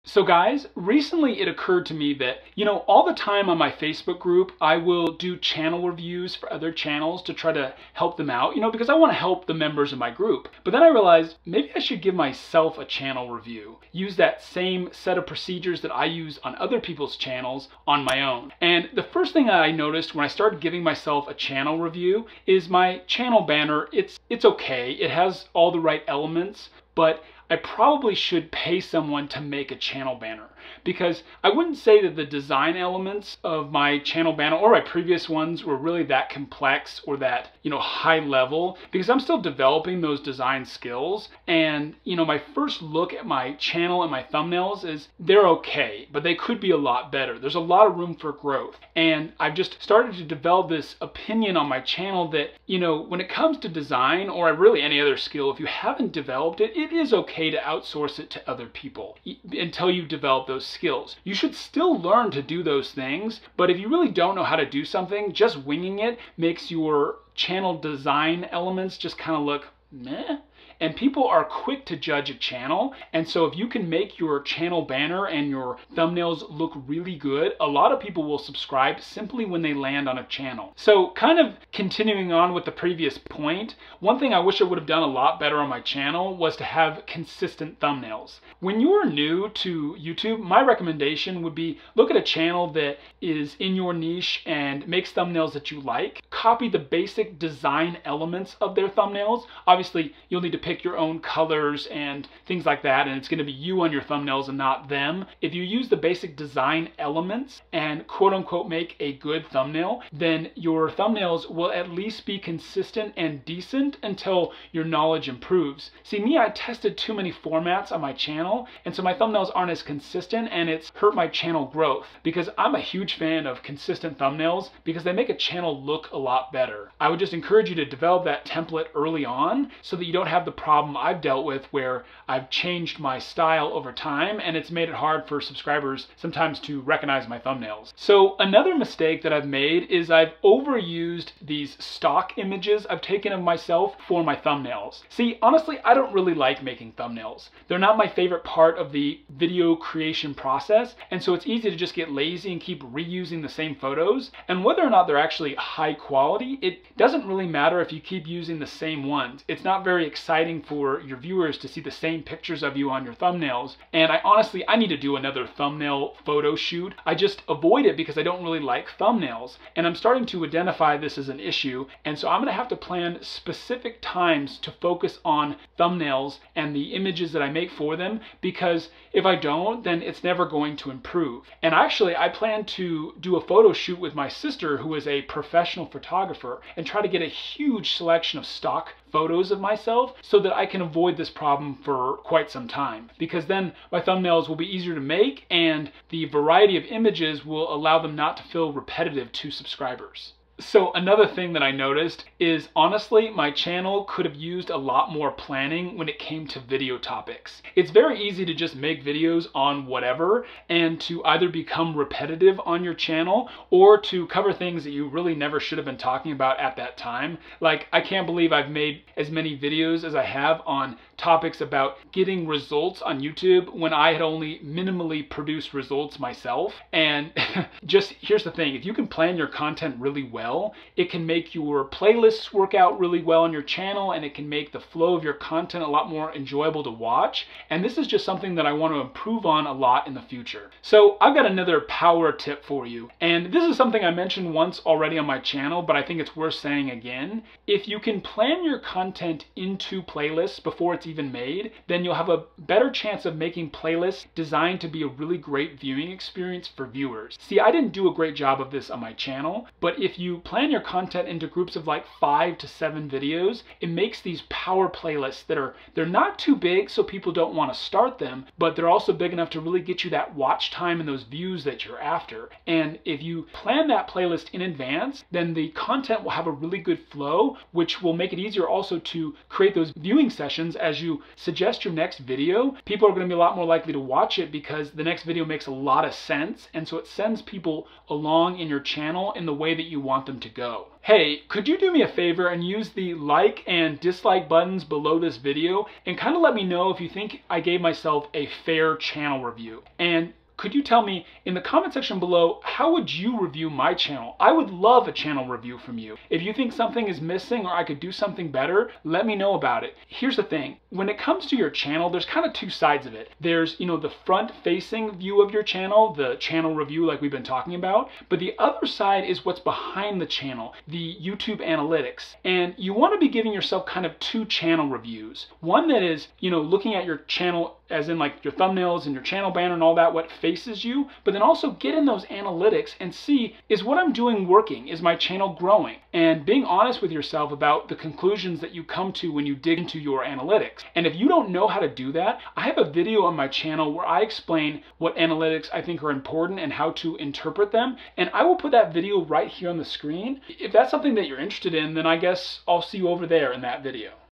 So guys, recently it occurred to me that, all the time on my Facebook group, I will do channel reviews for other channels to try to help them out, because I want to help the members of my group. But then I realized maybe I should give myself a channel review. Use that same set of procedures that I use on other people's channels on my own. And the first thing that I noticed when I started giving myself a channel review is my channel banner. It's okay. It has all the right elements, but I probably should pay someone to make a channel banner, because I wouldn't say that the design elements of my channel banner or my previous ones were really that complex or that, high level, because I'm still developing those design skills. And, my first look at my channel and my thumbnails is they're okay, but they could be a lot better. There's a lot of room for growth. And I've just started to develop this opinion on my channel that, when it comes to design or really any other skill, if you haven't developed it, it is okay to outsource it to other people until you develop those skills. You should still learn to do those things, but if you really don't know how to do something, just winging it makes your channel design elements just kind of look meh. And people are quick to judge a channel. And so if you can make your channel banner and your thumbnails look really good, a lot of people will subscribe simply when they land on a channel. So kind of continuing on with the previous point, one thing I wish I would have done a lot better on my channel was to have consistent thumbnails. When you're new to YouTube, my recommendation would be look at a channel that is in your niche and makes thumbnails that you like. Copy the basic design elements of their thumbnails. Obviously, you'll need to pick your own colors and things like that, and it's going to be you on your thumbnails and not them. If you use the basic design elements and quote unquote make a good thumbnail, then your thumbnails will at least be consistent and decent until your knowledge improves. See, me, I tested too many formats on my channel, and so my thumbnails aren't as consistent, and it's hurt my channel growth, because I'm a huge fan of consistent thumbnails because they make a channel look a lot better. I would just encourage you to develop that template early on so that you don't have the problem I've dealt with where I've changed my style over time and it's made it hard for subscribers sometimes to recognize my thumbnails. So another mistake that I've made is I've overused these stock images I've taken of myself for my thumbnails. See, honestly, I don't really like making thumbnails. They're not my favorite part of the video creation process, and so it's easy to just get lazy and keep reusing the same photos. And whether or not they're actually high quality, it doesn't really matter if you keep using the same ones. It's not very exciting for your viewers to see the same pictures of you on your thumbnails. And I need to do another thumbnail photo shoot. I just avoid it because I don't really like thumbnails. And I'm starting to identify this as an issue. And so I'm going to have to plan specific times to focus on thumbnails and the images that I make for them, because if I don't, then it's never going to improve. And actually, I plan to do a photo shoot with my sister, who is a professional photographer, and try to get a huge selection of stock photos of myself so that I can avoid this problem for quite some time, because then my thumbnails will be easier to make and the variety of images will allow them not to feel repetitive to subscribers. So another thing that I noticed is, honestly, my channel could have used a lot more planning when it came to video topics. It's very easy to just make videos on whatever and to either become repetitive on your channel or to cover things that you really never should have been talking about at that time. Like, I can't believe I've made as many videos as I have on topics about getting results on YouTube when I had only minimally produced results myself. And just here's the thing, if you can plan your content really well, it can make your playlists work out really well on your channel, and it can make the flow of your content a lot more enjoyable to watch. And this is just something that I want to improve on a lot in the future. So I've got another power tip for you. And this is something I mentioned once already on my channel, but I think it's worth saying again. If you can plan your content into playlists before it's even made, then you'll have a better chance of making playlists designed to be a really great viewing experience for viewers. See, I didn't do a great job of this on my channel, but if you plan your content into groups of like 5 to 7 videos, it makes these power playlists they're not too big so people don't want to start them, but they're also big enough to really get you that watch time and those views that you're after. And if you plan that playlist in advance, then the content will have a really good flow, which will make it easier also to create those viewing sessions. As you suggest your next video, people are going to be a lot more likely to watch it because the next video makes a lot of sense, and so it sends people along in your channel in the way that you want them to go. Hey, could you do me a favor and use the like and dislike buttons below this video and kind of let me know if you think I gave myself a fair channel review? And could you tell me in the comment section below, how would you review my channel? I would love a channel review from you. If you think something is missing or I could do something better, let me know about it. Here's the thing, when it comes to your channel, there's kind of two sides of it. There's, the front facing view of your channel, the channel review like we've been talking about, but the other side is what's behind the channel, the YouTube analytics. And you want to be giving yourself kind of two channel reviews. One that is, looking at your channel as in like your thumbnails and your channel banner and all that, what faces you, but then also get in those analytics and see, is what I'm doing working? Is my channel growing? And being honest with yourself about the conclusions that you come to when you dig into your analytics. And if you don't know how to do that, I have a video on my channel where I explain what analytics I think are important and how to interpret them. And I will put that video right here on the screen. If that's something that you're interested in, then I guess I'll see you over there in that video.